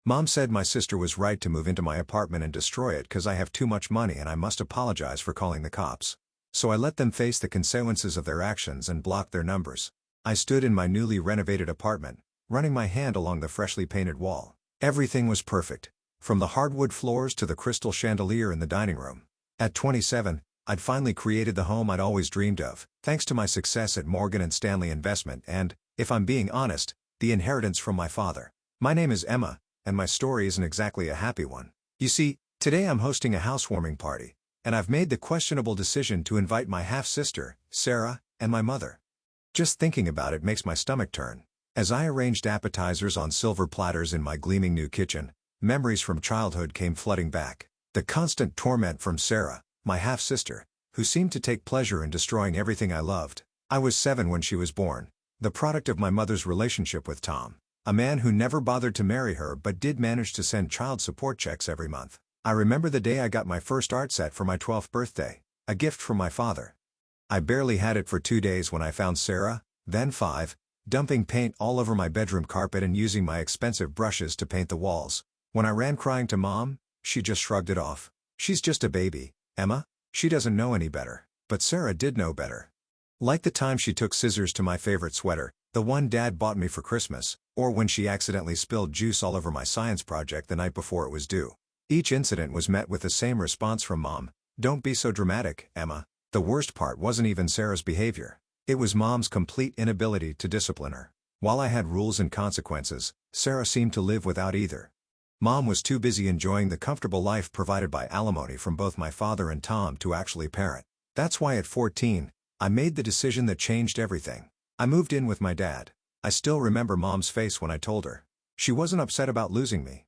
Mom said my sister was right to move into my apartment and destroy it because I have too much money and I must apologize for calling the cops. So I let them face the consequences of their actions and blocked their numbers. I stood in my newly renovated apartment, running my hand along the freshly painted wall. Everything was perfect, from the hardwood floors to the crystal chandelier in the dining room. At 27, I'd finally created the home I'd always dreamed of, thanks to my success at Morgan & Stanley Investment and, if I'm being honest, the inheritance from my father. My name is Emma, and my story isn't exactly a happy one. You see, today I'm hosting a housewarming party, and I've made the questionable decision to invite my half-sister, Sarah, and my mother. Just thinking about it makes my stomach turn. As I arranged appetizers on silver platters in my gleaming new kitchen, memories from childhood came flooding back. The constant torment from Sarah, my half-sister, who seemed to take pleasure in destroying everything I loved. I was 7 when she was born, the product of my mother's relationship with Tom, a man who never bothered to marry her but did manage to send child support checks every month. I remember the day I got my first art set for my 12th birthday, a gift from my father. I barely had it for 2 days when I found Sarah, then 5, dumping paint all over my bedroom carpet and using my expensive brushes to paint the walls. When I ran crying to Mom, she just shrugged it off. "She's just a baby, Emma. She doesn't know any better." But Sarah did know better. Like the time she took scissors to my favorite sweater, the one Dad bought me for Christmas, or when she accidentally spilled juice all over my science project the night before it was due. Each incident was met with the same response from Mom: "Don't be so dramatic, Emma." The worst part wasn't even Sarah's behavior. It was Mom's complete inability to discipline her. While I had rules and consequences, Sarah seemed to live without either. Mom was too busy enjoying the comfortable life provided by alimony from both my father and Tom to actually parent. That's why at 14, I made the decision that changed everything. I moved in with my dad. I still remember Mom's face when I told her. She wasn't upset about losing me.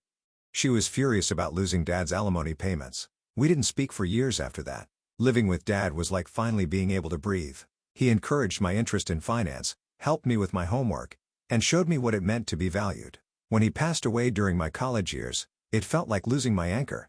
She was furious about losing Dad's alimony payments. We didn't speak for years after that. Living with Dad was like finally being able to breathe. He encouraged my interest in finance, helped me with my homework, and showed me what it meant to be valued. When he passed away during my college years, it felt like losing my anchor.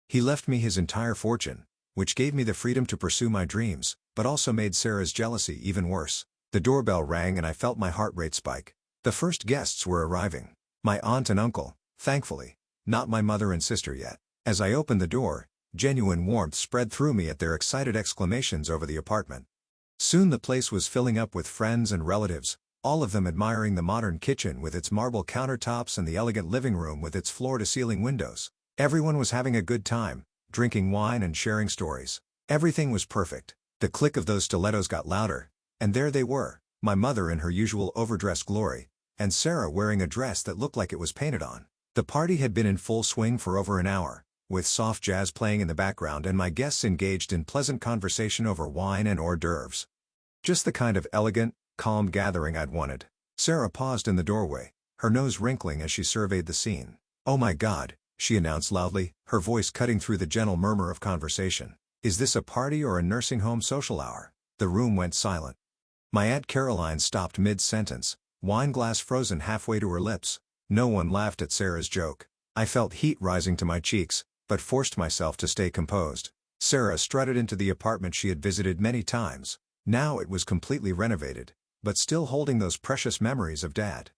He left me his entire fortune, which gave me the freedom to pursue my dreams, but also made Sarah's jealousy even worse. The doorbell rang and I felt my heart rate spike. The first guests were arriving. My aunt and uncle, thankfully, not my mother and sister yet. As I opened the door, genuine warmth spread through me at their excited exclamations over the apartment. Soon the place was filling up with friends and relatives, all of them admiring the modern kitchen with its marble countertops and the elegant living room with its floor-to-ceiling windows. Everyone was having a good time, drinking wine and sharing stories. Everything was perfect. The click of those stilettos got louder, and there they were, my mother in her usual overdressed glory, and Sarah wearing a dress that looked like it was painted on. The party had been in full swing for over an hour, with soft jazz playing in the background and my guests engaged in pleasant conversation over wine and hors d'oeuvres. Just the kind of elegant, calm gathering I'd wanted. Sarah paused in the doorway, her nose wrinkling as she surveyed the scene. "Oh my God," she announced loudly, her voice cutting through the gentle murmur of conversation. "Is this a party or a nursing home social hour?" The room went silent. My Aunt Caroline stopped mid-sentence, wine glass frozen halfway to her lips. No one laughed at Sarah's joke. I felt heat rising to my cheeks, but forced myself to stay composed. Sarah strutted into the apartment she had visited many times. Now it was completely renovated, but still holding those precious memories of Dad.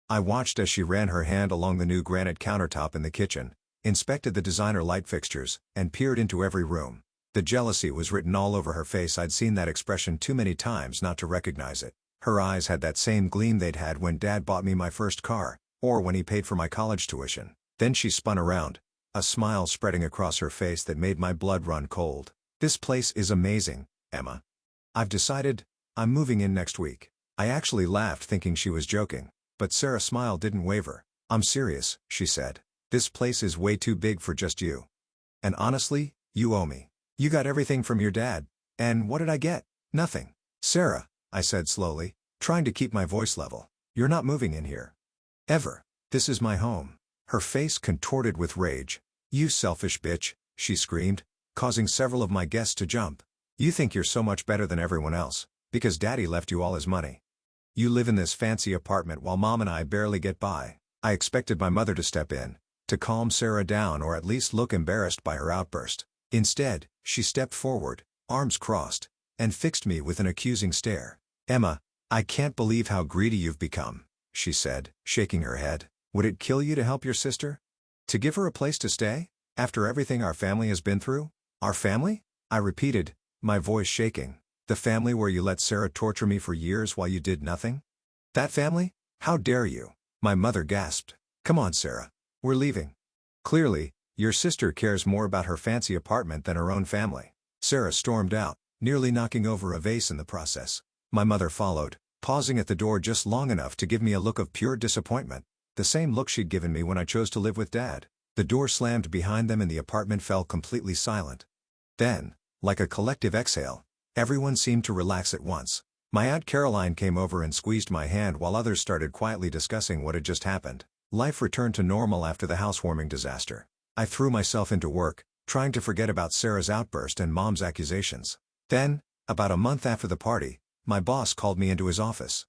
I watched as she ran her hand along the new granite countertop in the kitchen, inspected the designer light fixtures, and peered into every room. The jealousy was written all over her face. I'd seen that expression too many times not to recognize it. Her eyes had that same gleam they'd had when Dad bought me my first car, or when he paid for my college tuition. Then she spun around, a smile spreading across her face that made my blood run cold. "This place is amazing, Emma. I've decided, I'm moving in next week." I actually laughed thinking she was joking, but Sarah's smile didn't waver. "I'm serious," she said. "This place is way too big for just you. And honestly, you owe me. You got everything from your dad, and what did I get? Nothing." "Sarah," I said slowly, trying to keep my voice level, "you're not moving in here. Ever. This is my home." Her face contorted with rage. "You selfish bitch," she screamed, causing several of my guests to jump. "You think you're so much better than everyone else, because Daddy left you all his money. You live in this fancy apartment while Mom and I barely get by." I expected my mother to step in, to calm Sarah down or at least look embarrassed by her outburst. Instead, she stepped forward, arms crossed, and fixed me with an accusing stare. "Emma, I can't believe how greedy you've become," she said, shaking her head. "Would it kill you to help your sister?" To give her a place to stay? After everything our family has been through? Our family? I repeated, my voice shaking. The family where you let Sarah torture me for years while you did nothing? That family? How dare you? My mother gasped. Come on, Sarah. We're leaving. Clearly, your sister cares more about her fancy apartment than her own family. Sarah stormed out, nearly knocking over a vase in the process. My mother followed, pausing at the door just long enough to give me a look of pure disappointment, the same look she'd given me when I chose to live with Dad. The door slammed behind them and the apartment fell completely silent. Then, like a collective exhale, everyone seemed to relax at once. My Aunt Caroline came over and squeezed my hand while others started quietly discussing what had just happened. Life returned to normal after the housewarming disaster. I threw myself into work, trying to forget about Sarah's outburst and Mom's accusations. Then, about a month after the party, my boss called me into his office.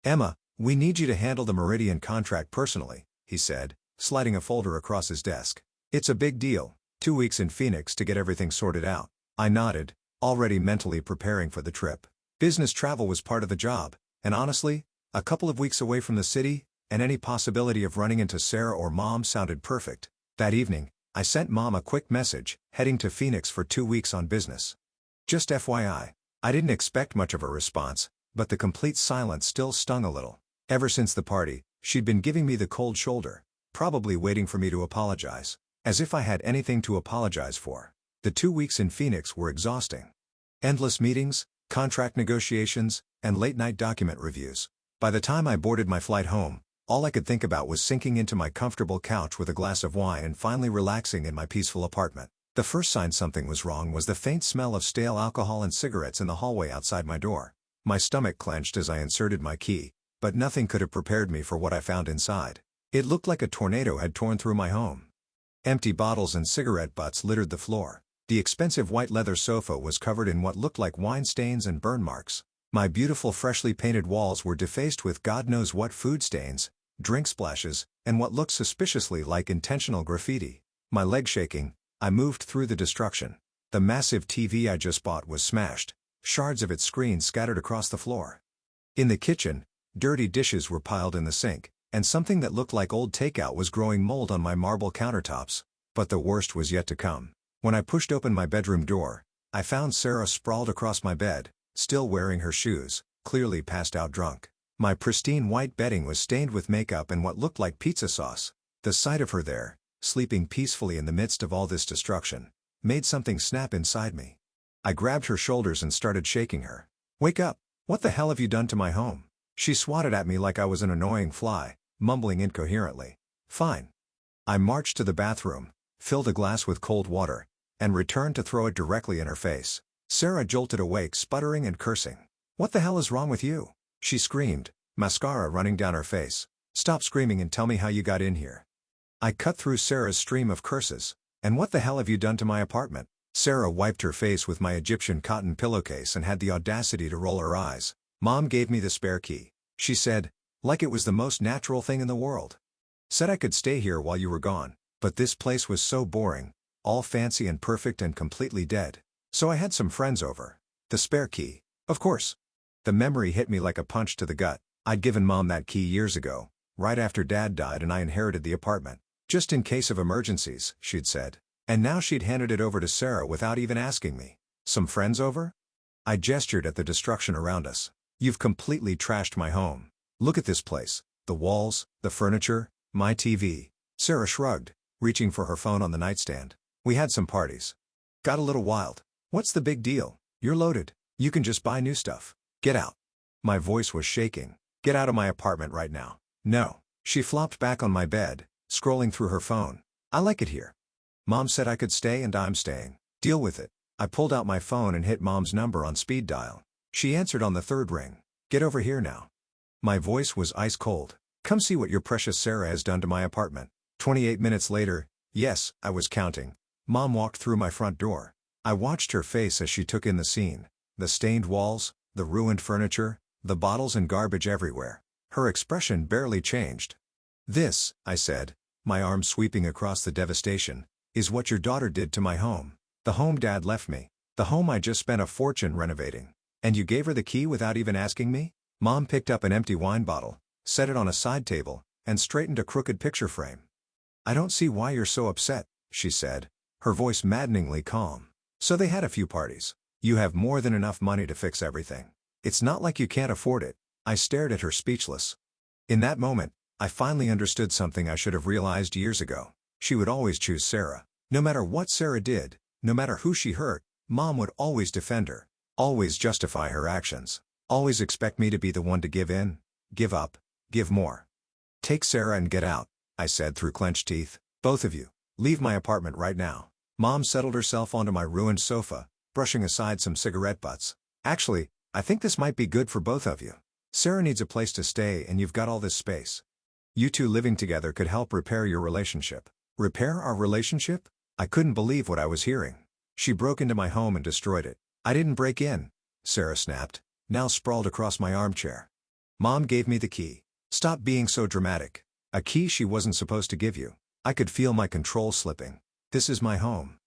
Emma, we need you to handle the Meridian contract personally, he said, sliding a folder across his desk. It's a big deal, 2 weeks in Phoenix to get everything sorted out. I nodded, already mentally preparing for the trip. Business travel was part of the job, and honestly, a couple of weeks away from the city, and any possibility of running into Sarah or Mom sounded perfect. That evening, I sent Mom a quick message, heading to Phoenix for 2 weeks on business. Just FYI, I didn't expect much of a response, but the complete silence still stung a little. Ever since the party, she'd been giving me the cold shoulder, probably waiting for me to apologize. As if I had anything to apologize for. The 2 weeks in Phoenix were exhausting. Endless meetings, contract negotiations, and late-night document reviews. By the time I boarded my flight home, all I could think about was sinking into my comfortable couch with a glass of wine and finally relaxing in my peaceful apartment. The first sign something was wrong was the faint smell of stale alcohol and cigarettes in the hallway outside my door. My stomach clenched as I inserted my key, but nothing could have prepared me for what I found inside. It looked like a tornado had torn through my home. Empty bottles and cigarette butts littered the floor. The expensive white leather sofa was covered in what looked like wine stains and burn marks. My beautiful freshly painted walls were defaced with God knows what food stains, drink splashes, and what looked suspiciously like intentional graffiti. My legs shaking, I moved through the destruction. The massive TV I just bought was smashed, shards of its screen scattered across the floor. In the kitchen, dirty dishes were piled in the sink, and something that looked like old takeout was growing mold on my marble countertops. But the worst was yet to come. When I pushed open my bedroom door, I found Sarah sprawled across my bed, still wearing her shoes, clearly passed out drunk. My pristine white bedding was stained with makeup and what looked like pizza sauce. The sight of her there, sleeping peacefully in the midst of all this destruction, made something snap inside me. I grabbed her shoulders and started shaking her. Wake up! What the hell have you done to my home? She swatted at me like I was an annoying fly, mumbling incoherently. Fine. I marched to the bathroom, filled a glass with cold water, and returned to throw it directly in her face. Sarah jolted awake, sputtering and cursing. What the hell is wrong with you? She screamed, mascara running down her face. Stop screaming and tell me how you got in here. I cut through Sarah's stream of curses. And what the hell have you done to my apartment? Sarah wiped her face with my Egyptian cotton pillowcase and had the audacity to roll her eyes. Mom gave me the spare key. She said, like it was the most natural thing in the world. Said I could stay here while you were gone, but this place was so boring, all fancy and perfect and completely dead. So I had some friends over. The spare key. Of course. The memory hit me like a punch to the gut. I'd given Mom that key years ago, right after Dad died and I inherited the apartment. Just in case of emergencies, she'd said. And now she'd handed it over to Sarah without even asking me. Some friends over? I gestured at the destruction around us. You've completely trashed my home. Look at this place. The walls, the furniture, my TV. Sarah shrugged, reaching for her phone on the nightstand. We had some parties. Got a little wild. What's the big deal? You're loaded. You can just buy new stuff. Get out. My voice was shaking. Get out of my apartment right now. No. She flopped back on my bed, scrolling through her phone. I like it here. Mom said I could stay and I'm staying. Deal with it. I pulled out my phone and hit Mom's number on speed dial. She answered on the third ring. Get over here now. My voice was ice cold. Come see what your precious Sarah has done to my apartment. 28 minutes later, yes, I was counting, Mom walked through my front door. I watched her face as she took in the scene. The stained walls, the ruined furniture, the bottles and garbage everywhere. Her expression barely changed. This, I said, my arm sweeping across the devastation, is what your daughter did to my home. The home Dad left me. The home I just spent a fortune renovating. And you gave her the key without even asking me? Mom picked up an empty wine bottle, set it on a side table, and straightened a crooked picture frame. I don't see why you're so upset, she said, her voice maddeningly calm. So they had a few parties. You have more than enough money to fix everything. It's not like you can't afford it. I stared at her speechless. In that moment, I finally understood something I should have realized years ago. She would always choose Sarah. No matter what Sarah did, no matter who she hurt, Mom would always defend her, always justify her actions, always expect me to be the one to give in, give up, give more. Take Sarah and get out, I said through clenched teeth. Both of you, leave my apartment right now. Mom settled herself onto my ruined sofa, brushing aside some cigarette butts. Actually, I think this might be good for both of you. Sarah needs a place to stay and you've got all this space. You two living together could help repair your relationship. Repair our relationship? I couldn't believe what I was hearing. She broke into my home and destroyed it. I didn't break in, Sarah snapped, now sprawled across my armchair. Mom gave me the key. Stop being so dramatic. A key she wasn't supposed to give you. I could feel my control slipping. This is my home.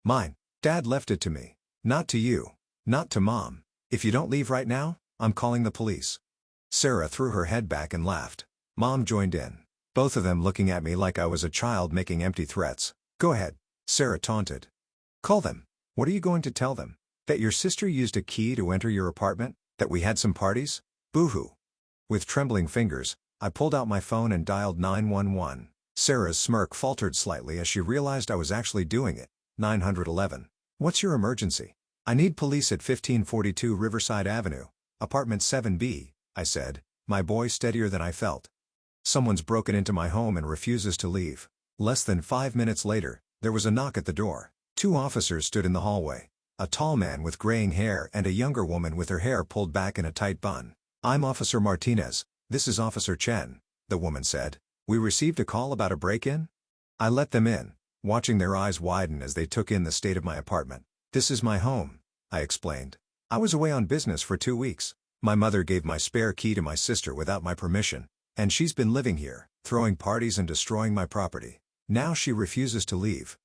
Mine. Dad left it to me. Not to you. Not to Mom. If you don't leave right now, I'm calling the police. Sarah threw her head back and laughed. Mom joined in. Both of them looking at me like I was a child making empty threats. Go ahead, Sarah taunted. Call them. What are you going to tell them? That your sister used a key to enter your apartment? That we had some parties? Boo-hoo. With trembling fingers, I pulled out my phone and dialed 911. Sarah's smirk faltered slightly as she realized I was actually doing it. 911. What's your emergency? I need police at 1542 Riverside Avenue, apartment 7B, I said, my voice steadier than I felt. Someone's broken into my home and refuses to leave. Less than 5 minutes later, there was a knock at the door. 2 officers stood in the hallway. A tall man with graying hair and a younger woman with her hair pulled back in a tight bun. I'm Officer Martinez, this is Officer Chen, the woman said. We received a call about a break-in? I let them in, watching their eyes widen as they took in the state of my apartment. This is my home, I explained. I was away on business for 2 weeks. My mother gave my spare key to my sister without my permission, and she's been living here, throwing parties and destroying my property. Now she refuses to leave.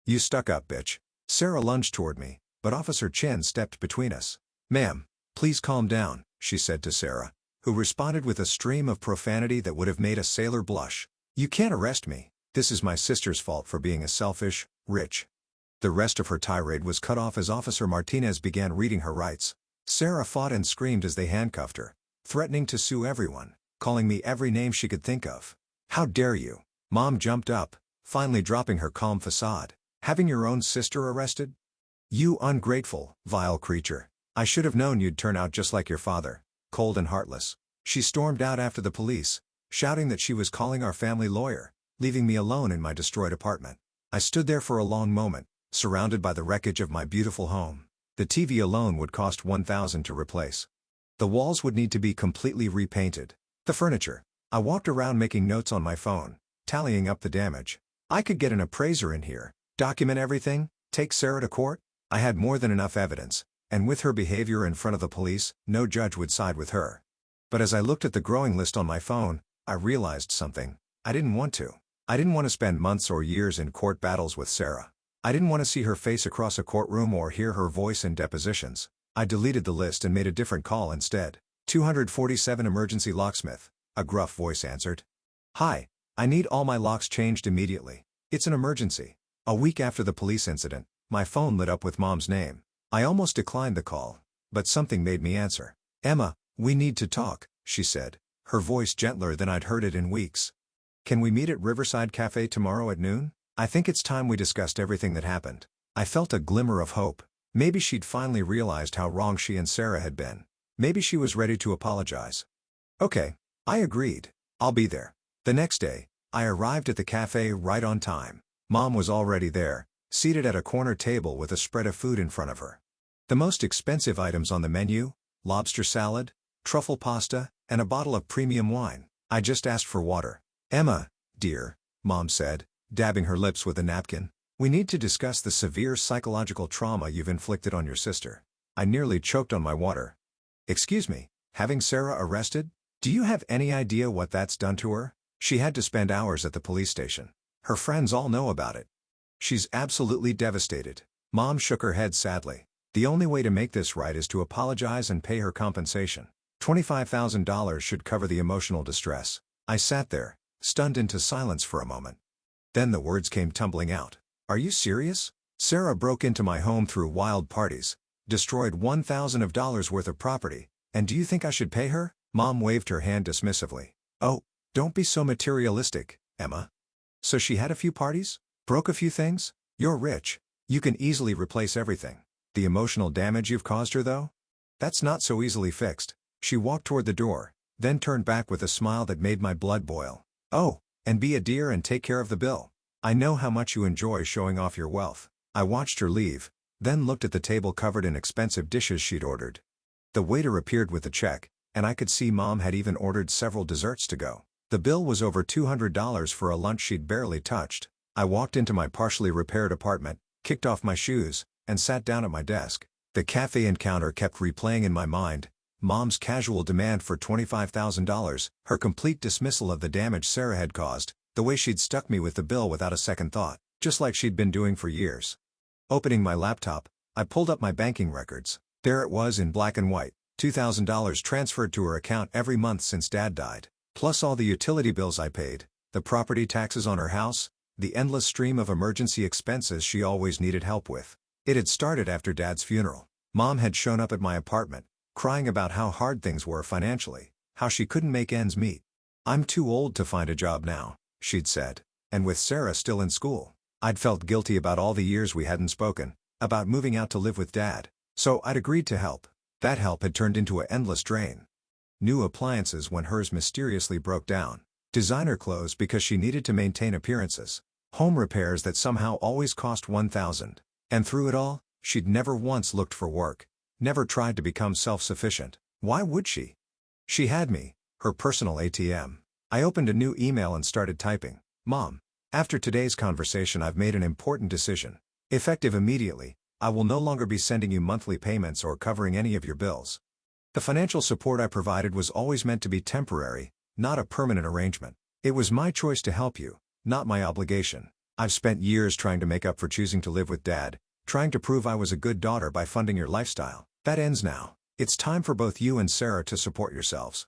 You stuck up, bitch. Sarah lunged toward me, but Officer Chen stepped between us. Ma'am, please calm down, she said to Sarah, who responded with a stream of profanity that would have made a sailor blush. You can't arrest me. This is my sister's fault for being a selfish, rich. The rest of her tirade was cut off as Officer Martinez began reading her rights. Sarah fought and screamed as they handcuffed her, threatening to sue everyone, calling me every name she could think of. How dare you? Mom jumped up, finally dropping her calm facade. Having your own sister arrested? You ungrateful, vile creature. I should have known you'd turn out just like your father, cold and heartless. She stormed out after the police, shouting that she was calling our family lawyer, leaving me alone in my destroyed apartment. I stood there for a long moment, surrounded by the wreckage of my beautiful home. The TV alone would cost $1,000 to replace. The walls would need to be completely repainted. The furniture. I walked around making notes on my phone, tallying up the damage. I could get an appraiser in here, document everything, take Sarah to court. I had more than enough evidence, and with her behavior in front of the police, no judge would side with her. But as I looked at the growing list on my phone, I realized something. I didn't want to. I didn't want to spend months or years in court battles with Sarah. I didn't want to see her face across a courtroom or hear her voice in depositions. I deleted the list and made a different call instead. 247 Emergency Locksmith, a gruff voice answered. Hi, I need all my locks changed immediately. It's an emergency. A week after the police incident, my phone lit up with Mom's name. I almost declined the call, but something made me answer. Emma, we need to talk, she said, her voice gentler than I'd heard it in weeks. Can we meet at Riverside Cafe tomorrow at noon? I think it's time we discussed everything that happened. I felt a glimmer of hope. Maybe she'd finally realized how wrong she and Sarah had been. Maybe she was ready to apologize. Okay, I agreed. I'll be there. The next day, I arrived at the cafe right on time. Mom was already there, seated at a corner table with a spread of food in front of her. The most expensive items on the menu: lobster salad, truffle pasta, and a bottle of premium wine. I just asked for water. Emma, dear, Mom said, dabbing her lips with a napkin, we need to discuss the severe psychological trauma you've inflicted on your sister. I nearly choked on my water. Excuse me, having Sarah arrested? Do you have any idea what that's done to her? She had to spend hours at the police station. Her friends all know about it. She's absolutely devastated. Mom shook her head sadly. The only way to make this right is to apologize and pay her compensation. $25,000 should cover the emotional distress. I sat there, stunned into silence for a moment. Then the words came tumbling out. Are you serious? Sarah broke into my home through wild parties, destroyed $1,000 worth of property, and do you think I should pay her? Mom waved her hand dismissively. Oh, don't be so materialistic, Emma. So she had a few parties? Broke a few things? You're rich. You can easily replace everything. The emotional damage you've caused her, though? That's not so easily fixed. She walked toward the door, then turned back with a smile that made my blood boil. Oh, and be a dear and take care of the bill. I know how much you enjoy showing off your wealth. I watched her leave, then looked at the table covered in expensive dishes she'd ordered. The waiter appeared with the check, and I could see Mom had even ordered several desserts to go. The bill was over $200 for a lunch she'd barely touched. I walked into my partially repaired apartment, kicked off my shoes, and sat down at my desk. The cafe encounter kept replaying in my mind. Mom's casual demand for $25,000, her complete dismissal of the damage Sarah had caused, the way she'd stuck me with the bill without a second thought, just like she'd been doing for years. Opening my laptop, I pulled up my banking records. There it was in black and white, $2,000 transferred to her account every month since Dad died, plus all the utility bills I paid, the property taxes on her house, the endless stream of emergency expenses she always needed help with. It had started after Dad's funeral. Mom had shown up at my apartment, crying about how hard things were financially, how she couldn't make ends meet. I'm too old to find a job now, she'd said, and with Sarah still in school. I'd felt guilty about all the years we hadn't spoken, about moving out to live with Dad, so I'd agreed to help. That help had turned into an endless drain. New appliances when hers mysteriously broke down. Designer clothes because she needed to maintain appearances. Home repairs that somehow always cost $1,000. And through it all, she'd never once looked for work, never tried to become self-sufficient. Why would she? She had me, her personal ATM. I opened a new email and started typing. Mom, after today's conversation I've made an important decision. Effective immediately, I will no longer be sending you monthly payments or covering any of your bills. The financial support I provided was always meant to be temporary, not a permanent arrangement. It was my choice to help you, not my obligation. I've spent years trying to make up for choosing to live with Dad, trying to prove I was a good daughter by funding your lifestyle. That ends now. It's time for both you and Sarah to support yourselves.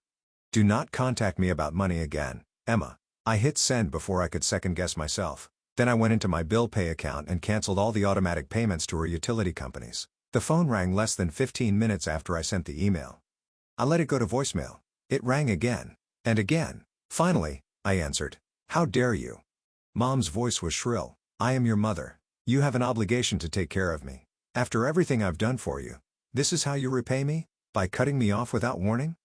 Do not contact me about money again, Emma. I hit send before I could second-guess myself. Then I went into my bill pay account and canceled all the automatic payments to her utility companies. The phone rang less than 15 minutes after I sent the email. I let it go to voicemail. It rang again. And again. Finally, I answered. How dare you? Mom's voice was shrill. I am your mother. You have an obligation to take care of me. After everything I've done for you, this is how you repay me? By cutting me off without warning?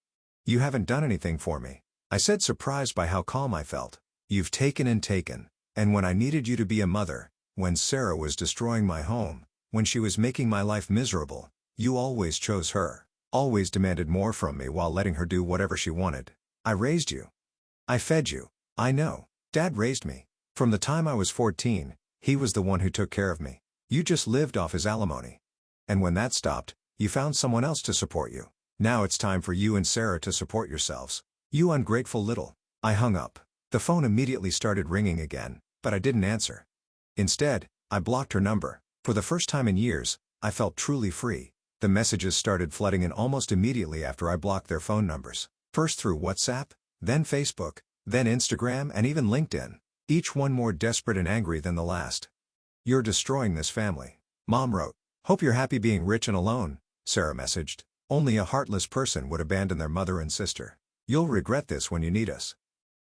You haven't done anything for me, I said, surprised by how calm I felt. You've taken and taken, and when I needed you to be a mother, when Sarah was destroying my home, when she was making my life miserable, you always chose her, always demanded more from me while letting her do whatever she wanted. I raised you. I fed you. I know. Dad raised me. From the time I was 14, he was the one who took care of me. You just lived off his alimony. And when that stopped, you found someone else to support you. Now it's time for you and Sarah to support yourselves. You ungrateful little. I hung up. The phone immediately started ringing again, but I didn't answer. Instead, I blocked her number. For the first time in years, I felt truly free. The messages started flooding in almost immediately after I blocked their phone numbers. First through WhatsApp, then Facebook, then Instagram and even LinkedIn. Each one more desperate and angry than the last. You're destroying this family. Mom wrote. Hope you're happy being rich and alone, Sarah messaged. Only a heartless person would abandon their mother and sister. You'll regret this when you need us.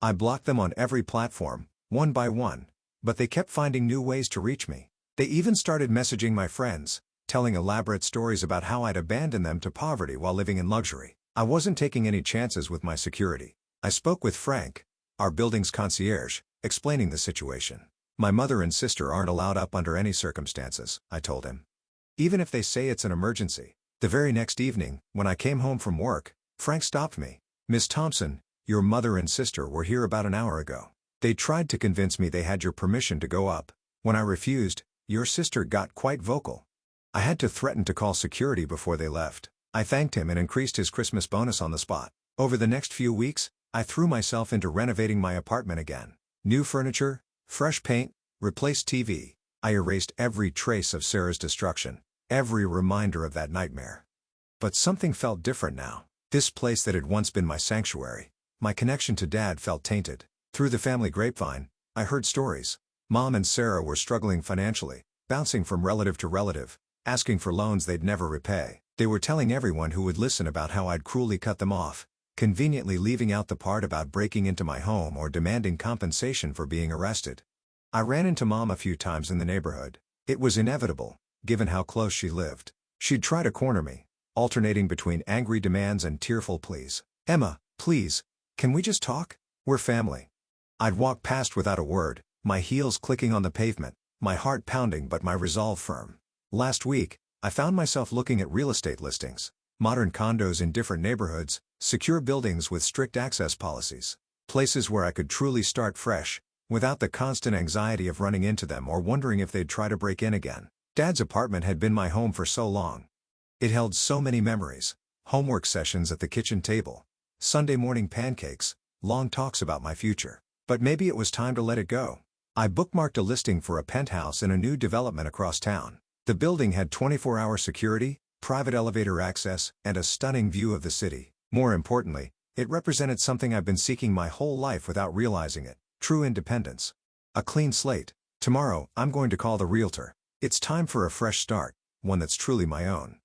I blocked them on every platform, one by one, but they kept finding new ways to reach me. They even started messaging my friends, telling elaborate stories about how I'd abandoned them to poverty while living in luxury. I wasn't taking any chances with my security. I spoke with Frank, our building's concierge, explaining the situation. My mother and sister aren't allowed up under any circumstances, I told him. Even if they say it's an emergency. The very next evening, when I came home from work, Frank stopped me. Miss Thompson, your mother and sister were here about an hour ago. They tried to convince me they had your permission to go up. When I refused, your sister got quite vocal. I had to threaten to call security before they left. I thanked him and increased his Christmas bonus on the spot. Over the next few weeks, I threw myself into renovating my apartment again. New furniture, fresh paint, replaced TV. I erased every trace of Sarah's destruction, every reminder of that nightmare. But something felt different now. This place that had once been my sanctuary, my connection to Dad felt tainted. Through the family grapevine, I heard stories. Mom and Sarah were struggling financially, bouncing from relative to relative, asking for loans they'd never repay. They were telling everyone who would listen about how I'd cruelly cut them off, conveniently leaving out the part about breaking into my home or demanding compensation for being arrested. I ran into Mom a few times in the neighborhood. It was inevitable, given how close she lived. She'd try to corner me, alternating between angry demands and tearful pleas. "Emma, please, can we just talk? We're family." I'd walk past without a word, my heels clicking on the pavement, my heart pounding but my resolve firm. Last week, I found myself looking at real estate listings, modern condos in different neighborhoods, secure buildings with strict access policies, places where I could truly start fresh, without the constant anxiety of running into them or wondering if they'd try to break in again. Dad's apartment had been my home for so long. It held so many memories: homework sessions at the kitchen table, Sunday morning pancakes, long talks about my future. But maybe it was time to let it go. I bookmarked a listing for a penthouse in a new development across town. The building had 24-hour security, private elevator access, and a stunning view of the city. More importantly, it represented something I've been seeking my whole life without realizing it: true independence. A clean slate. Tomorrow, I'm going to call the realtor. It's time for a fresh start, one that's truly my own.